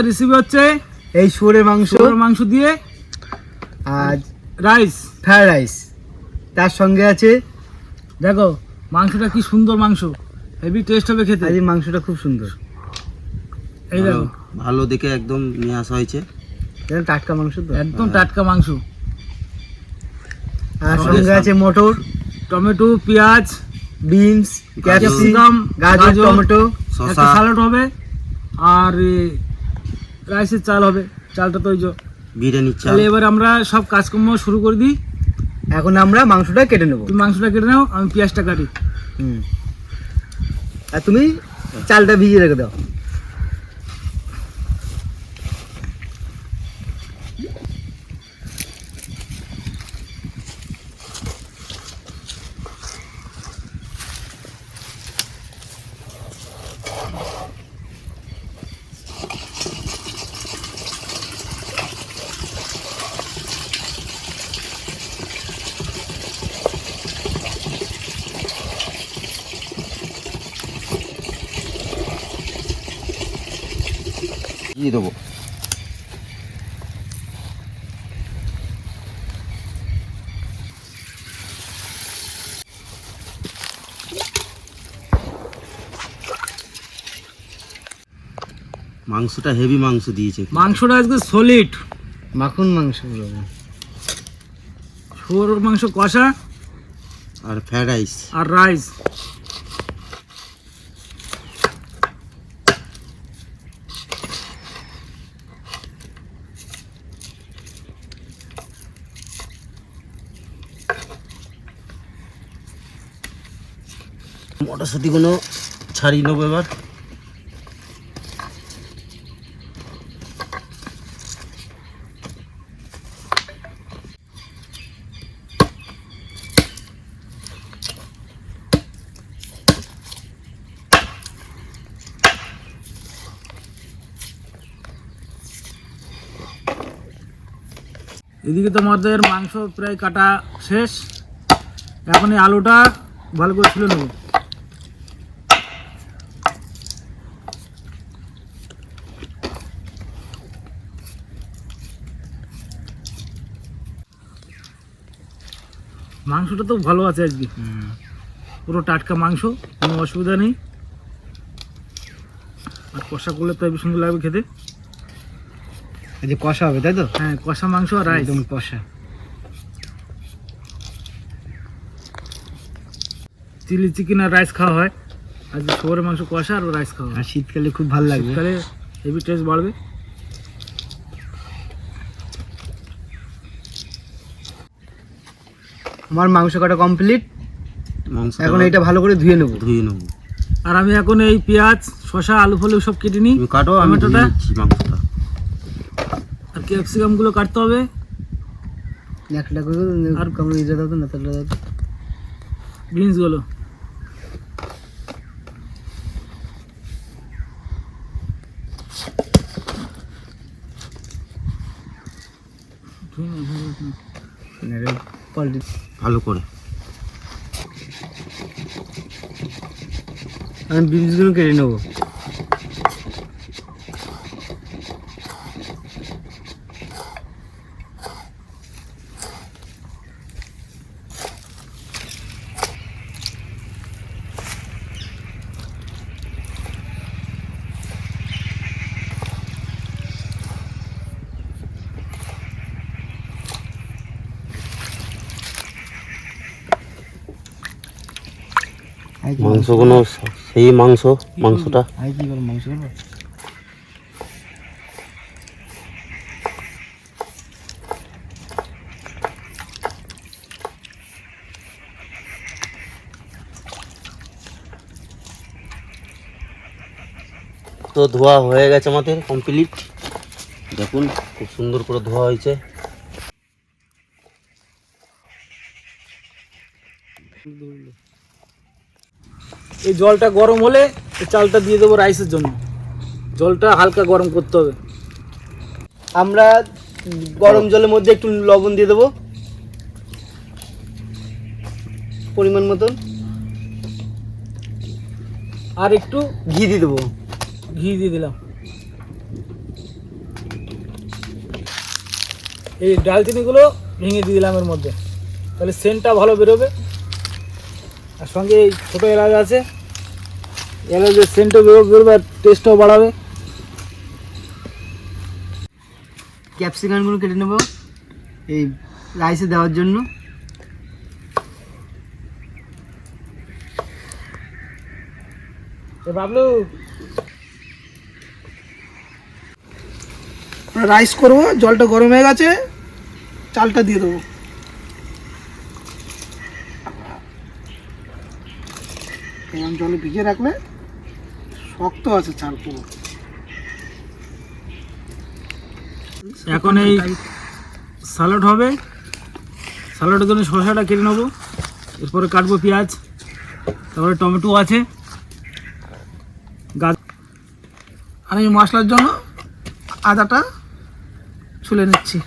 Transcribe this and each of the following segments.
Recipe হচ্ছে এই শুয়োরের মাংস দিয়ে আজ রাইস, ফ্রাইড রাইস। তার সঙ্গে আছে, দেখো মাংসটা কি সুন্দর মাংস, হেভি টেস্ট হবে খেতে। আজ মাংসটা খুব সুন্দর, এই দেখো ভালো দেখে একদম নিয়ে আসা হয়েছে, টাটকা মাংস তো, একদম টাটকা মাংস। আর সঙ্গে আছে মটর, টমেটো, পেঁয়াজ, বিনস, ক্যাপসিকাম, গাজর, টমেটো, একটা স্যালাড হবে, আর রাইসের চাল হবে। চালটা তো ওই যে বিরিয়ানি চাল। তাহলে এবার আমরা সব কাজকর্ম শুরু করে দিই। এখন আমরা মাংসটা কেটে নেবো। তুমি মাংসটা কেটে নাও, আমি পেঁয়াজটা কাটি। আর তুমি চালটা ভিজিয়ে রেখে দাও। দিয়ে দেবো। মাংসটা হেভি মাংস দিয়েছে, মাংসটা আজকে সলিড মাখন মাংস, শুয়োর মাংস কষা আর ফ্রাইড রাইস আর রাইস। মটরশুঁটিগুলো ছাড়িয়ে নেবো এবার। এদিকে তোমাদের মাংস প্রায় কাটা শেষ, এখন এই আলুটা ভালো করে ছুলে নেব। মাংসটা তো ভালো আছে আজকে, পুরো টাটকা মাংস, কোনো অসুবিধা নেই। আর কষা করলে তো হেবি সুন্দর লাগবে খেতে। যে কষা হবে তাই তো? হ্যাঁ, কষা মাংস আর রাইস। একদম কষা। চিলি চিকেন আর রাইস খাওয়া হয়, আজকে শুয়োরের মাংস কষা আর রাইস খাওয়া হয়। আর শীতকালে খুব ভালো লাগবে, শীতকালে হেভি টেস্ট বাড়বে। আমার মাংস কাটা কমপ্লিট। মাংস এখন এটা ভালো করে ধুয়ে নেবো। আর আমি এখন এই পেঁয়াজ, শসা, আলু ফালু সব কেটে নিই। তুমি কাটো, আমি ধুয়ে নিচ্ছি মাংসটা। আর ক্যাপসিকাম গুলো কাটতে হবে। একটা করে আর কামড়ে দিয়ে দাও তো, না তাহলে দাও। বিনস গুলো ভালো করে আমি বিনসগুলো কেটে নেবো। মাংসগুলো সেই মাংসটা কি বল মাংস করবো? তো ধোয়া হয়ে গেছে আমাদের কমপ্লিট। দেখুন খুব সুন্দর করে ধোয়া হয়েছে। এই জলটা গরম হলে এই চালটা দিয়ে দেবো রাইসের জন্য। জলটা হালকা গরম করতে হবে। আমরা গরম জলের মধ্যে একটু লবণ দিয়ে দেবো পরিমাণ মতন, আর একটু ঘি দিয়ে দেবো। ঘি দিয়ে দিলাম। এই ডালচিনিগুলো ভেঙে দিয়ে দিলাম এর মধ্যে, তাহলে সেন্টটা ভালো বেরোবে। আর সঙ্গে এই ছোটো এলাচ আছে, এলাচের সেন্টও বেরোবে আর টেস্টও বাড়াবে। ক্যাপসিকামগুলো কেটে নেব এই রাইসে দেওয়ার জন্য। বাবলু, রাইস করবো, জলটা গরম হয়ে গেছে, চালটা দিয়ে দেবো। এরকম জলে ভিজিয়ে রাখলে শক্ত আছে চাল পুরো। এখন এই স্যালাড হবে, স্যালাডের জন্য শসাটা কেটে নেবো, এরপরে কাটবো পেঁয়াজ, তারপরে টমেটো আছে, গাছ। আর এই মশলার জন্য আদাটা ছুলে নিচ্ছি।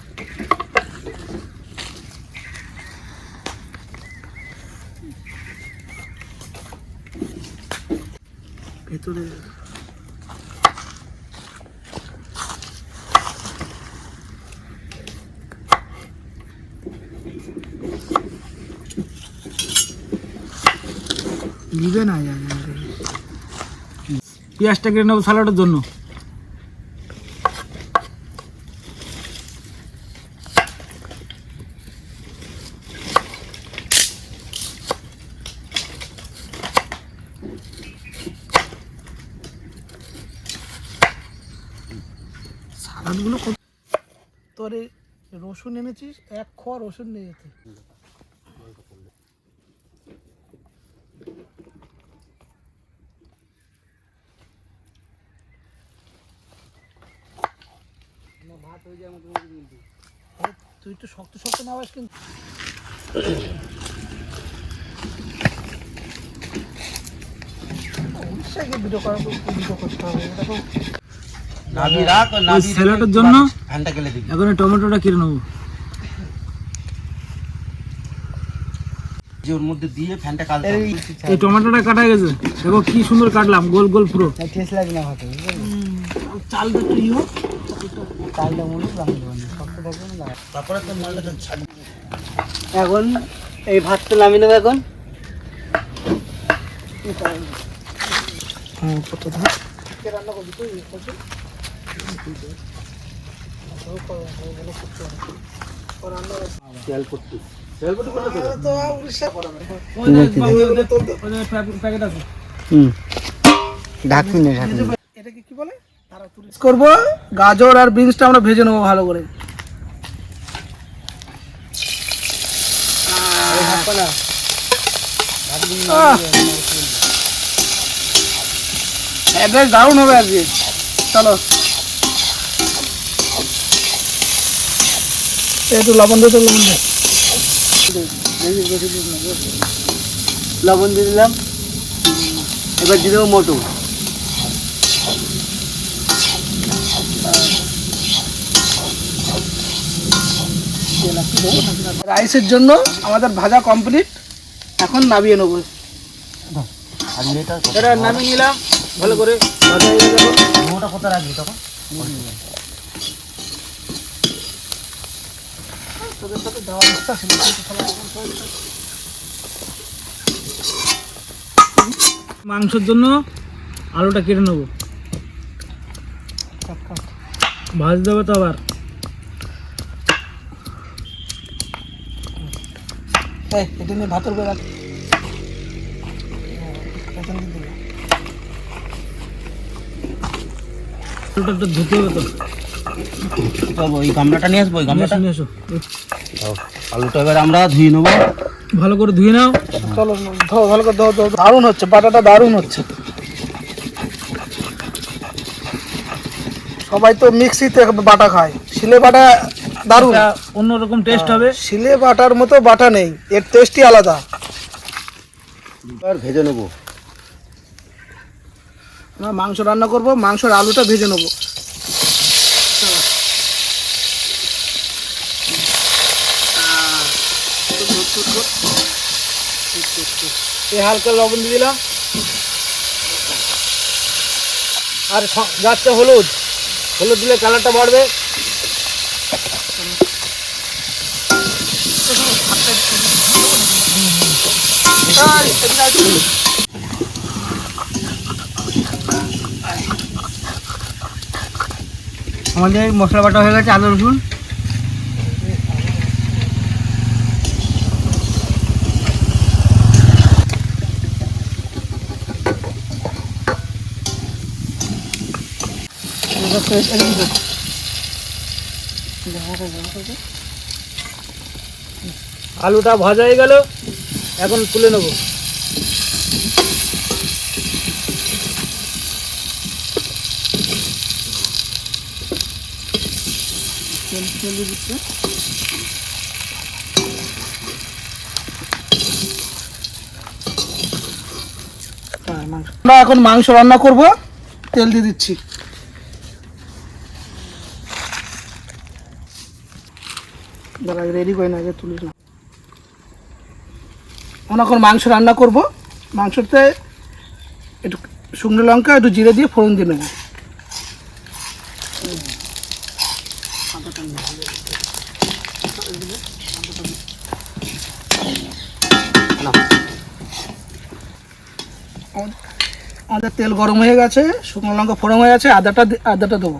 ভেতরে নিবে না, পেঁয়াজটা কেটে নেবো স্যালাডের জন্য। সালাদগুলো তোর এই রসুন এনেছিস, 1 খ রসুন নিয়ে যেতে। তুই একটু শক্ত শক্ত না আওয়াজ কিন্তু। উড়িষ্যাকে ভিডিও করতে হবে, এটা তো নাবি রাখ, আর নাবি স্যালাডের জন্য ফ্যানটা গেলে দিবি। এখন এই টমেটোটা কেটে নেবো। যে ওর মধ্যে দিয়ে ফ্যানটা কালতে এই টমেটোটা কাটা গেছে, দেখো কি সুন্দর কাটলাম, গোল গোল পুরো। টেস্ট লাগে না ভাতে, চালটা একটু ই হোক। চালটা মনে রাখতে পারবেন, শক্ত থাকবে না। তারপরে তো মালটা ছাড়। এখন এই ভাতটা নামিয়ে নেবো এখন। হ্যাঁ, কত ধাপ রান্না করবি তুই? তো উড়িষ্যা করাবে। প্যাকেট আছে। ঢাকনি নেই, ঢাকনি। এটাকে কি বলে? করবো গাজর আর বিনসটা আমরা ভেজে নেবো ভালো করে। অ্যাড্রেস দারুণ হবে আজকে। চলো একটু লবণ দিয়ে লবণ দিয়ে লবণ দিয়ে দিলাম, এবার দিয়ে দেবো মটর। রাইসের জন্য আমাদের ভাজা কমপ্লিট, এখন নামিয়ে নেবো। আর এটা এটা নামিয়ে নিলাম ভালো করে, ভাজা হয়ে গেল। ওটা কোথায় রাখবি তখন? তোদের সাথে যাওয়ার ইচ্ছা ছিল, মাংসের জন্য আলুটা কেটে নেবো, ভাজতে হবে তো আবার। এটা নিয়ে ভাতের করে রাখ। আলুটা একটু ধুতে হবে তো, যাবো এই গামলাটা নিয়ে আসবো, এই গামলাটা নিয়ে এসো। দাও। আলুটা এবার আমরা ধুয়ে নেবো। ভালো করে ধুয়ে নাও। চলো ধো, ভালো করে ধো। দারুণ হচ্ছে বাটাটা, দারুণ হচ্ছে। সবাই তো মিক্সিতে বাটা খায়, শিলে বাটা দারুণ। এটা অন্যরকম টেস্ট হবে। শিলে বাটার মতো বাটা নেই, এর টেস্টই আলাদা। এবার ভেজে নেবো। আমরা মাংস রান্না করব, মাংসের আলুটা ভেজে নেবো। এই হালকা লবণ দিয়ে দিলাম, আর যাচ্ছে হলুদ। হলুদ দিলে কালারটা বাড়বে। আমাদের মশলা বাটা হয়ে গেছে, আদা রসুন। আলুটা ভাজা হয়ে গেল, এখন তুলে নেব। আমরা এখন মাংস রান্না করব, তেল দিয়ে দিচ্ছি। দাঁড়া, রেডি করে না, আগে তুলিস না। আমরা এখন মাংস রান্না করব। মাংসতে একটু শুকনো লঙ্কা, একটু জিরে দিয়ে ফোড়ন দিয়ে নেব। আমাদের তেল গরম হয়ে গেছে, শুকনো লঙ্কা ফোড়ন হয়ে গেছে, আদাটা দেবো।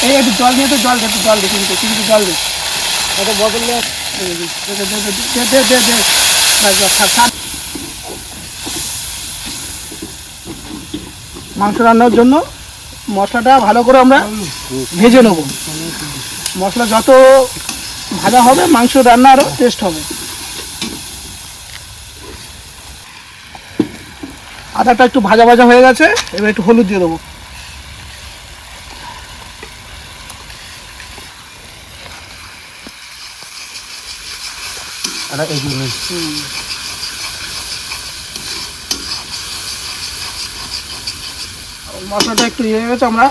এই একটু জল দিয়ে, জল দে, জল দে, কিন্তু জল দে। একটা বোতল নিয়ে মাংস রান্নার জন্য মশলাটা ভালো করে আমরা ভেজে নেব। মশলা যত ভাজা হবে মাংস রান্না আরও টেস্ট হবে। আদাটা একটু ভাজা ভাজা হয়ে গেছে, এবার একটু হলুদ দিয়ে দেবো। মশলাটা একটু ইয়ে হয়ে গেছে, আমরা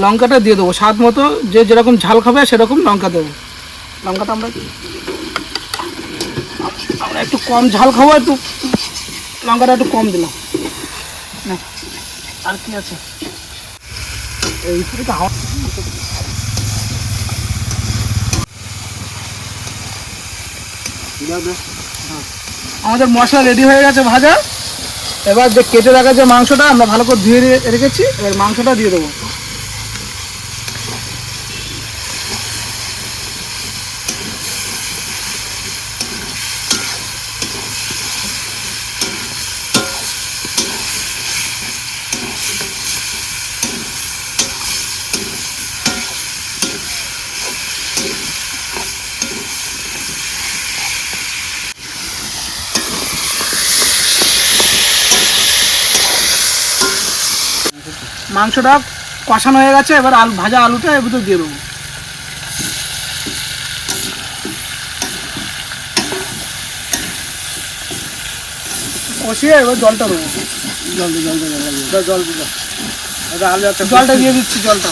লঙ্কাটা দিয়ে দেবো স্বাদ মতো। যে যেরকম ঝাল খাবে সেরকম লঙ্কা দেবো। লঙ্কাটা আমরা একটু কম ঝাল খাবো, একটু লঙ্কাটা একটু কম দিলাম। না, আর কি আছে এই থেকে আমাদের মশলা রেডি হয়ে গেছে ভাজা। এবার যে কেটে রাখা যে মাংসটা আমরা ভালো করে ধুয়ে রেখেছি, এবার মাংসটা দিয়ে দেবো। মাংসটা কষানো হয়ে গেছে, এবার ভাজা আলুটা এর ভিতরে দিয়ে দেবো। কষিয়ে এবার জলটা দেবো। জলটা দিয়ে দিচ্ছি, জলটা।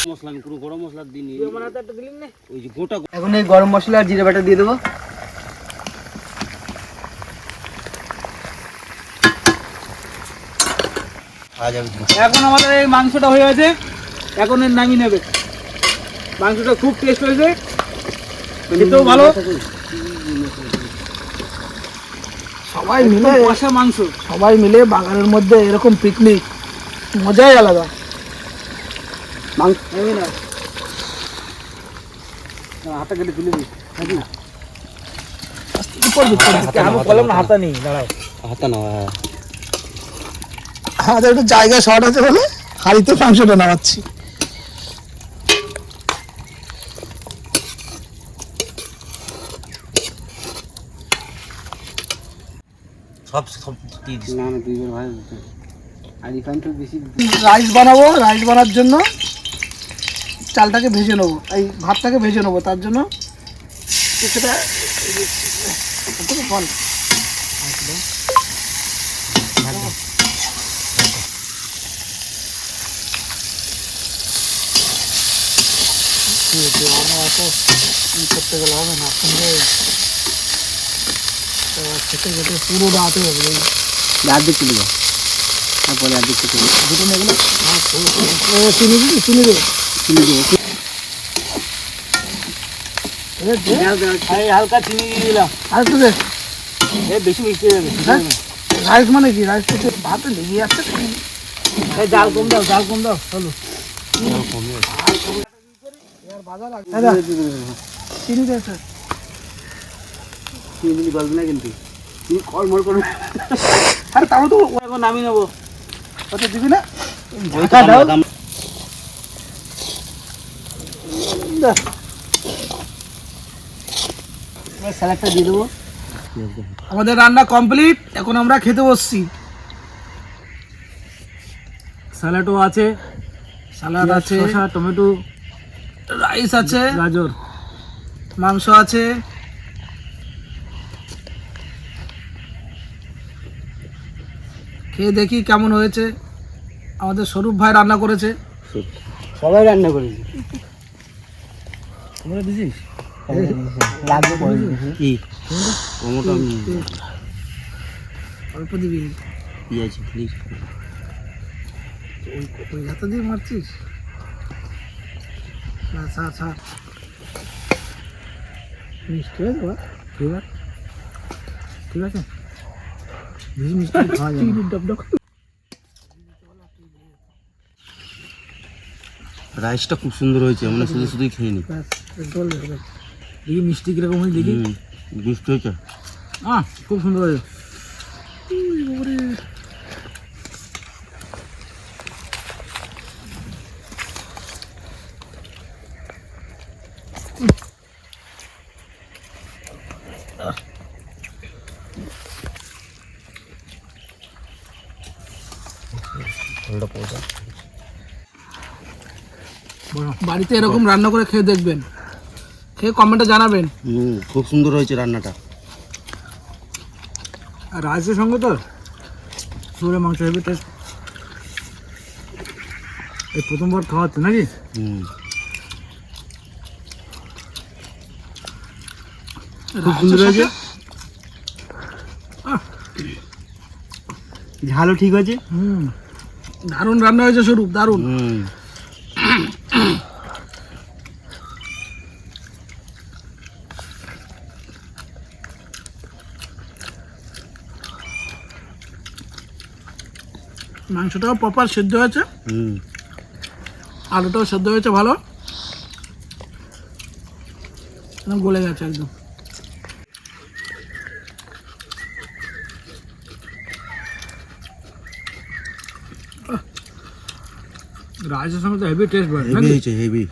মশলা আমি পুরো গরম মশলা দিইনি, ওই যে গোটা এখন এই গরম মশলা আর জিরে বাটা দিয়ে দেবো। এখন আমাদের এই মাংসটা হয়ে গেছে, এখন এর নামিয়ে নেবে। মাংসটা খুব টেস্ট হয়েছে, খেতেও ভালো। সবাই মিলে কষা মাংস, সবাই মিলে বাগানের মধ্যে এরকম পিকনিক মজাই আলাদা। মাংস নেবে না, হাতা কেটে তুলে দিই। আমি বললাম না হাতা নেই, দাঁড়াও। হাতা না, আমাদের একটু জায়গা শর্ট আছে বলে হাড়িতে মাংসটা নামাচ্ছি। সব দিয়ে দিস। না না, দুইবার ভাই আর রিফাইনটা বেশি। রাইস বানাবো, রাইস বানার জন্য চালটাকে ভেজে নেবো, এই ভাতটাকে ভেজে নেবো। তার জন্য সেটা ফল করতে গেলে হবে না, খেতে খেতে পুরো রাতে হবে। রাত দিয়ে চলে যাও। তারপরে আর দিচ্ছি দুটো নেই এগুলো চিনি দিবি চিনি দেবো এই হালকা চিনি দিয়ে দিলাম। আর একটু দে বেশি মিষ্টি হয়ে যাবে। হ্যাঁ রাইস মানে কি রাইস তো ভাতে লেগে যাচ্ছে এই ডাল কম দাও, ডাল কম দাও, চলো। ভাজা লাগে দাদা চিনি দিয়েছে চিনি গলবে না কিন্তু তুমি কলমল করবে আরে তাও তো এখন নামিয়ে নেবো। কত দিবি না ঢাকা দাও। স্যালাডটা দিয়ে দেবো। আমাদের রান্না কমপ্লিট, এখন আমরা খেতে বসছি। স্যালাডও আছে, সালাদ আছে, শসা, টমেটো, রাইস আছে, গাজর। মাংস আছে। খেয়ে দেখি কেমন হয়েছে। আমাদের স্বরূপ ভাই রান্না করেছে। সবাই রান্না করেছি। তোমরা দিছিস? লাগবে পরে কি টমেটো আমি অল্প দিবি, পেঁয়াজ প্লিজ। ওই এত দিয়ে মারছিস না। ছাড় মিষ্টি হয়ে যাবে। ঠিক আছে, ঠিক আছে। বেশি মিষ্টি খাওয়া যায় না। রাইসটা খুব সুন্দর হয়েছে, আমরা শুধু শুধুই খেয়ে নি। দেখি মিষ্টি কিরকম হয়েছে দেখি। মিষ্টি হয়েছে। খুব সুন্দর হয়েছে। বাড়িতে এরকম রান্না করে খেয়ে দেখবেন, খেয়ে কমেন্টে জানাবেন। খুব সুন্দর হয়েছে রান্নাটা। আর রাইসের সঙ্গে তো শুয়োরের মাংস হেভি টেস্ট। এই প্রথমবার খাওয়াচ্ছে নাকি? খুব সুন্দর হয়েছে। ঝালও ঠিক আছে। দারুণ রান্না হয়েছে স্বরূপ, দারুণ। মাংসটাও প্রপার সেদ্ধ হয়েছে, আলুটাও সেদ্ধ হয়েছে ভালো, একদম গলে গেছে একদম। রাইসের সঙ্গে তো হেভি টেস্ট বাড়ে হেভি নাকি? হয়েছে, হেভি।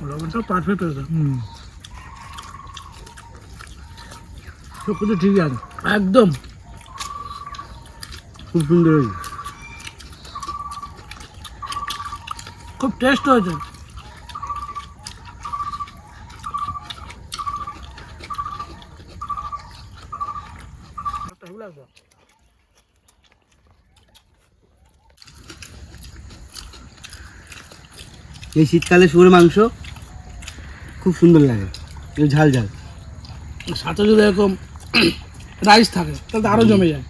লবণটাও পারফেক্ট হয়েছে। সব কিছু ঠিকই আছে একদম খুব সুন্দর হয়েছে। খুব টেস্ট হয়েছে। এই শীতকালে শুয়োরের মাংস খুব সুন্দর লাগে, একটু ঝাল ঝাল। সাথে যদি এরকম রাইস থাকে তাহলে তো আরো জমে যায়।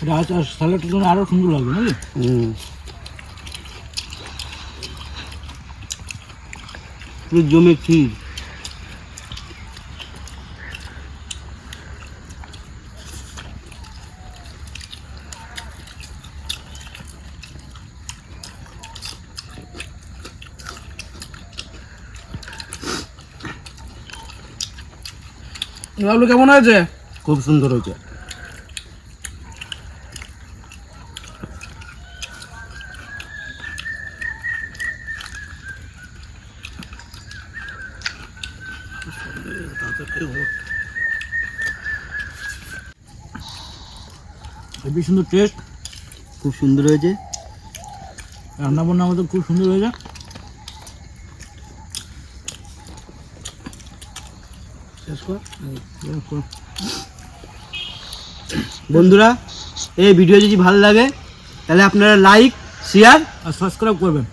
রাইস আর স্যালাডের জন্য আরও সুন্দর লাগবে নাকি? পুরো জমে ক্ষীর। বাবলু কেমন হয়েছে? খুব সুন্দর হয়েছে। হেভি সুন্দর টেস্ট, খুব সুন্দর হয়েছে। রান্না বান্না আমাদের খুব সুন্দর হয়েছে। বন্ধুরা, এই ভিডিও যদি ভালো লাগে তাহলে আপনারা লাইক, শেয়ার আর সাবস্ক্রাইব করবেন।